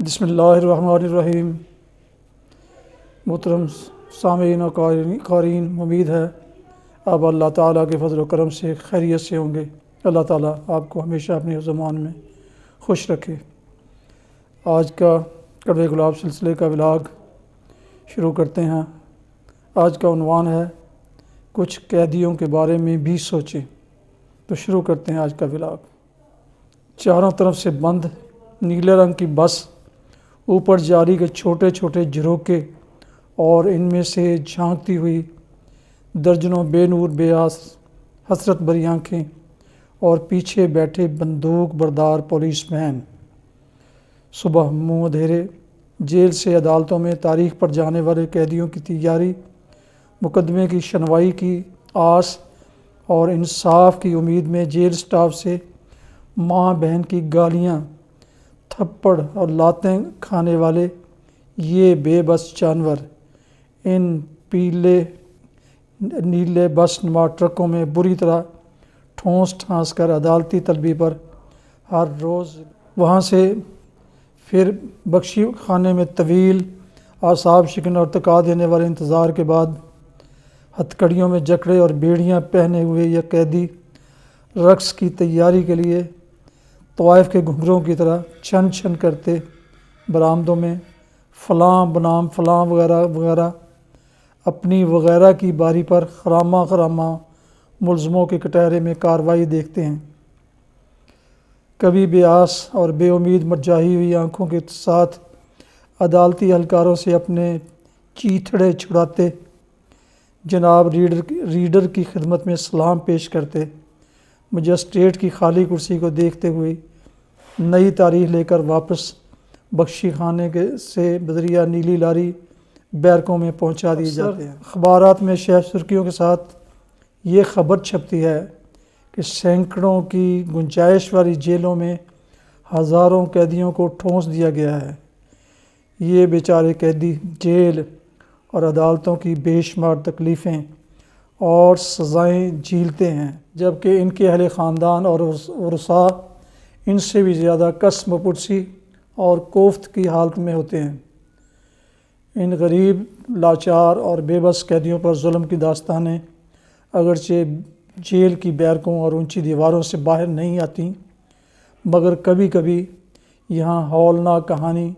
بسم اللہ الرحمن الرحیم۔ محترم سامعین و قارئین، امید ہے آپ اللہ تعالیٰ کے فضل و کرم سے خیریت سے ہوں گے۔ اللہ تعالیٰ آپ کو ہمیشہ اپنے زمان میں خوش رکھے۔ آج کا کڑوے گلاب سلسلے کا ولاگ شروع کرتے ہیں۔ آج کا عنوان ہے کچھ قیدیوں کے بارے میں بھی سوچیں۔ تو شروع کرتے ہیں آج کا ولاگ۔ چاروں طرف سے بند نیلے رنگ کی بس، اوپر جاری کے چھوٹے چھوٹے جھروکے اور ان میں سے جھانکتی ہوئی درجنوں بے نور بے آس حسرت بھری آنکھیں، اور پیچھے بیٹھے بندوق بردار پولیس مین۔ صبح منہ اندھیرے جیل سے عدالتوں میں تاریخ پر جانے والے قیدیوں کی تیاری، مقدمے کی سنوائی کی آس اور انصاف کی امید میں جیل سٹاف سے ماں بہن کی گالیاں، تھپڑ اور لاتیں کھانے والے یہ بے بس جانور ان پیلے نیلے بس نما ٹرکوں میں بری طرح ٹھونس ٹھانس کر عدالتی طلبی پر ہر روز وہاں سے پھر بخشی خانے میں طویل اعصاب شکن اور تکا دینے والے انتظار کے بعد ہتھکڑیوں میں جکڑے اور بیڑیاں پہنے ہوئے یہ قیدی رقص کی تیاری کے لیے طوائف کے گھنگروں کی طرح چھن چھن کرتے برآمدوں میں فلاں بنام فلاں وغیرہ وغیرہ اپنی وغیرہ کی باری پر خرامہ خرامہ ملزموں کے کٹہرے میں کارروائی دیکھتے ہیں۔ کبھی بے آس اور بے امید مرجھائی ہوئی آنکھوں کے ساتھ عدالتی اہلکاروں سے اپنے چیتھڑے چھڑاتے، جناب ریڈر کی خدمت میں سلام پیش کرتے، مجسٹریٹ کی خالی کرسی کو دیکھتے ہوئے نئی تاریخ لے کر واپس بخشی خانے سے بذریعہ نیلی لاری بیرکوں میں پہنچا دیے جاتے ہیں۔ اخبارات میں شہ سرخیوں کے ساتھ یہ خبر چھپتی ہے کہ سینکڑوں کی گنجائش والی جیلوں میں ہزاروں قیدیوں کو ٹھونس دیا گیا ہے۔ یہ بیچارے قیدی جیل اور عدالتوں کی بے شمار تکلیفیں اور سزائیں جھیلتے ہیں، جبکہ ان کے اہل خاندان اور ورثاء ان سے بھی زیادہ کسم پرسی اور کوفت کی حالت میں ہوتے ہیں۔ ان غریب، لاچار اور بے بس قیدیوں پر ظلم کی داستانیں اگرچہ جیل کی بیرکوں اور اونچی دیواروں سے باہر نہیں آتی، مگر کبھی کبھی یہاں ہولناک کہانی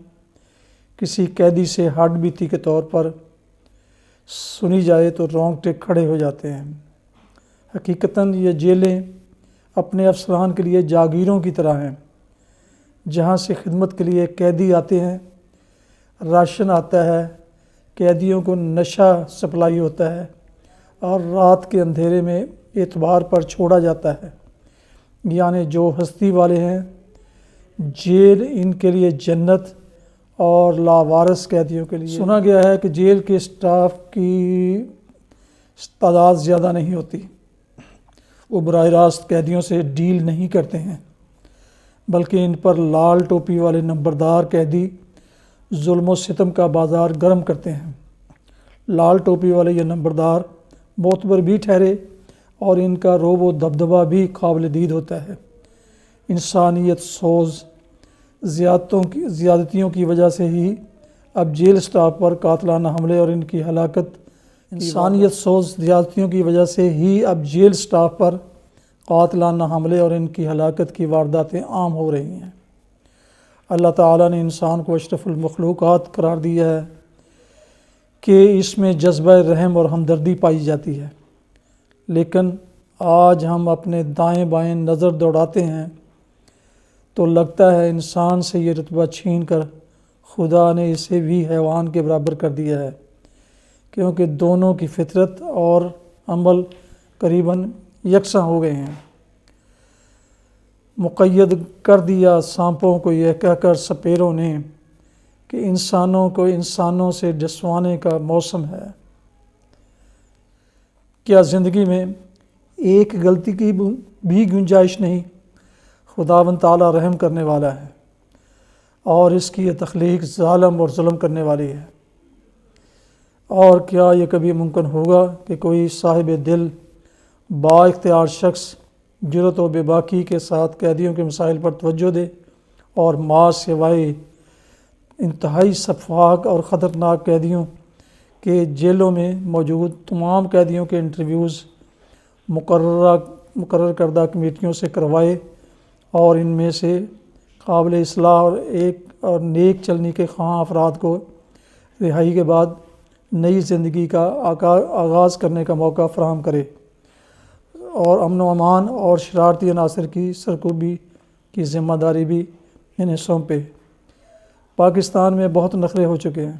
کسی قیدی سے ہڈ بیتی کے طور پر سنی جائے تو رونگٹے کھڑے ہو جاتے ہیں۔ حقیقتاً یہ جیلیں اپنے افسران کے لیے جاگیروں کی طرح ہیں، جہاں سے خدمت کے لیے قیدی آتے ہیں، راشن آتا ہے، قیدیوں کو نشہ سپلائی ہوتا ہے اور رات کے اندھیرے میں اعتبار پر چھوڑا جاتا ہے۔ یعنی جو ہستی والے ہیں، جیل ان کے لیے جنت اور لاوارث قیدیوں کے لیے۔ سنا گیا ہے کہ جیل کے سٹاف کی تعداد زیادہ نہیں ہوتی، وہ براہ راست قیدیوں سے ڈیل نہیں کرتے ہیں، بلکہ ان پر لال ٹوپی والے نمبردار قیدی ظلم و ستم کا بازار گرم کرتے ہیں۔ لال ٹوپی والے یہ نمبردار معتبر بھی ٹھہرے اور ان کا روب و دبدبہ بھی قابل دید ہوتا ہے۔ انسانیت سوز زیادتیوں کی وجہ سے ہی اب جیل سٹاف پر قاتلانہ حملے اور ان کی ہلاکت انسانیت سوز زیادتیوں کی وجہ سے ہی اب جیل سٹاف پر قاتلانہ حملے اور ان کی ہلاکت کی وارداتیں عام ہو رہی ہیں۔ اللہ تعالیٰ نے انسان کو اشرف المخلوقات قرار دیا ہے کہ اس میں جذبہ رحم اور ہمدردی پائی جاتی ہے، لیکن آج ہم اپنے دائیں بائیں نظر دوڑاتے ہیں تو لگتا ہے انسان سے یہ رتبہ چھین کر خدا نے اسے بھی حیوان کے برابر کر دیا ہے، کیونکہ دونوں کی فطرت اور عمل قریباً یکساں ہو گئے ہیں۔ مقید کر دیا سانپوں کو یہ کہہ کر سپیروں نے کہ انسانوں کو انسانوں سے ڈسوانے کا موسم ہے۔ کیا زندگی میں ایک غلطی کی بھی گنجائش نہیں؟ خداوند تعالیٰ رحم کرنے والا ہے اور اس کی یہ تخلیق ظالم اور ظلم کرنے والی ہے۔ اور کیا یہ کبھی ممکن ہوگا کہ کوئی صاحب دل با اختیار شخص جرأت و بے باکی کے ساتھ قیدیوں کے مسائل پر توجہ دے اور ما سوائے انتہائی شفاق اور خطرناک قیدیوں کے جیلوں میں موجود تمام قیدیوں کے انٹرویوز مقرر کردہ کمیٹیوں سے کروائے اور ان میں سے قابل اصلاح اور نیک چلنی کے خواہاں افراد کو رہائی کے بعد نئی زندگی کا آغاز کرنے کا موقع فراہم کرے اور امن و امان اور شرارتی عناصر کی سرکوبی کی ذمہ داری بھی انہیں سونپے۔ پاکستان میں بہت نخرے ہو چکے ہیں،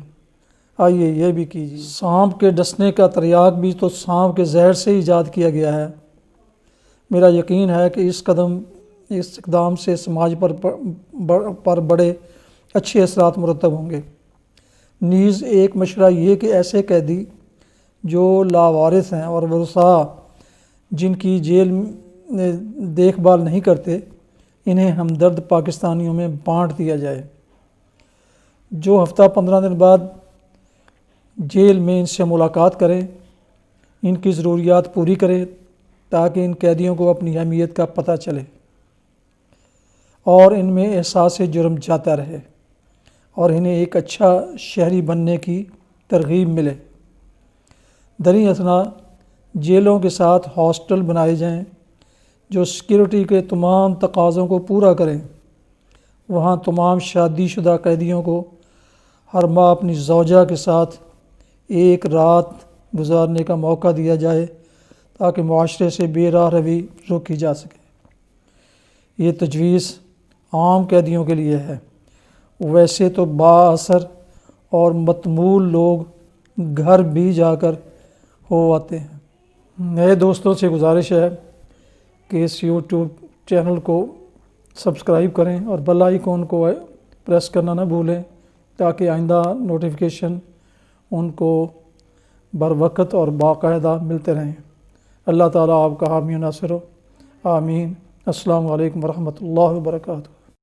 آئیے یہ بھی کیجیے۔ سانپ کے ڈسنے کا تریاق بھی تو سانپ کے زہر سے ایجاد کیا گیا ہے۔ میرا یقین ہے کہ اس اقدام سے سماج پر بڑے اچھے اثرات مرتب ہوں گے۔ نیز ایک مشورہ یہ کہ ایسے قیدی جو لاوارث ہیں اور ورثاء جن کی جیل میں دیکھ بھال نہیں کرتے، انہیں ہمدرد پاکستانیوں میں بانٹ دیا جائے، جو ہفتہ 15 دن بعد جیل میں ان سے ملاقات کریں، ان کی ضروریات پوری کریں تاکہ ان قیدیوں کو اپنی اہمیت کا پتہ چلے اور ان میں احساس جرم جاتا رہے اور انہیں ایک اچھا شہری بننے کی ترغیب ملے۔ دریں اثنا جیلوں کے ساتھ ہاسٹل بنائے جائیں جو سیکیورٹی کے تمام تقاضوں کو پورا کریں۔ وہاں تمام شادی شدہ قیدیوں کو ہر ماہ اپنی زوجہ کے ساتھ ایک رات گزارنے کا موقع دیا جائے تاکہ معاشرے سے بے راہ روی روکی جا سکے۔ یہ تجویز عام قیدیوں کے لیے ہے، ویسے تو بااثر اور متمول لوگ گھر بھی جا کر ہو آتے ہیں۔ نئے دوستوں سے گزارش ہے کہ اس یوٹیوب چینل کو سبسکرائب کریں اور بیل آئیکن کو پریس کرنا نہ بھولیں تاکہ آئندہ نوٹیفیکیشن ان کو بر وقت اور باقاعدہ ملتے رہیں۔ اللہ تعالیٰ آپ کا حامی و ناصر ہو، آمین۔ السلام علیکم ورحمۃ اللہ وبرکاتہ۔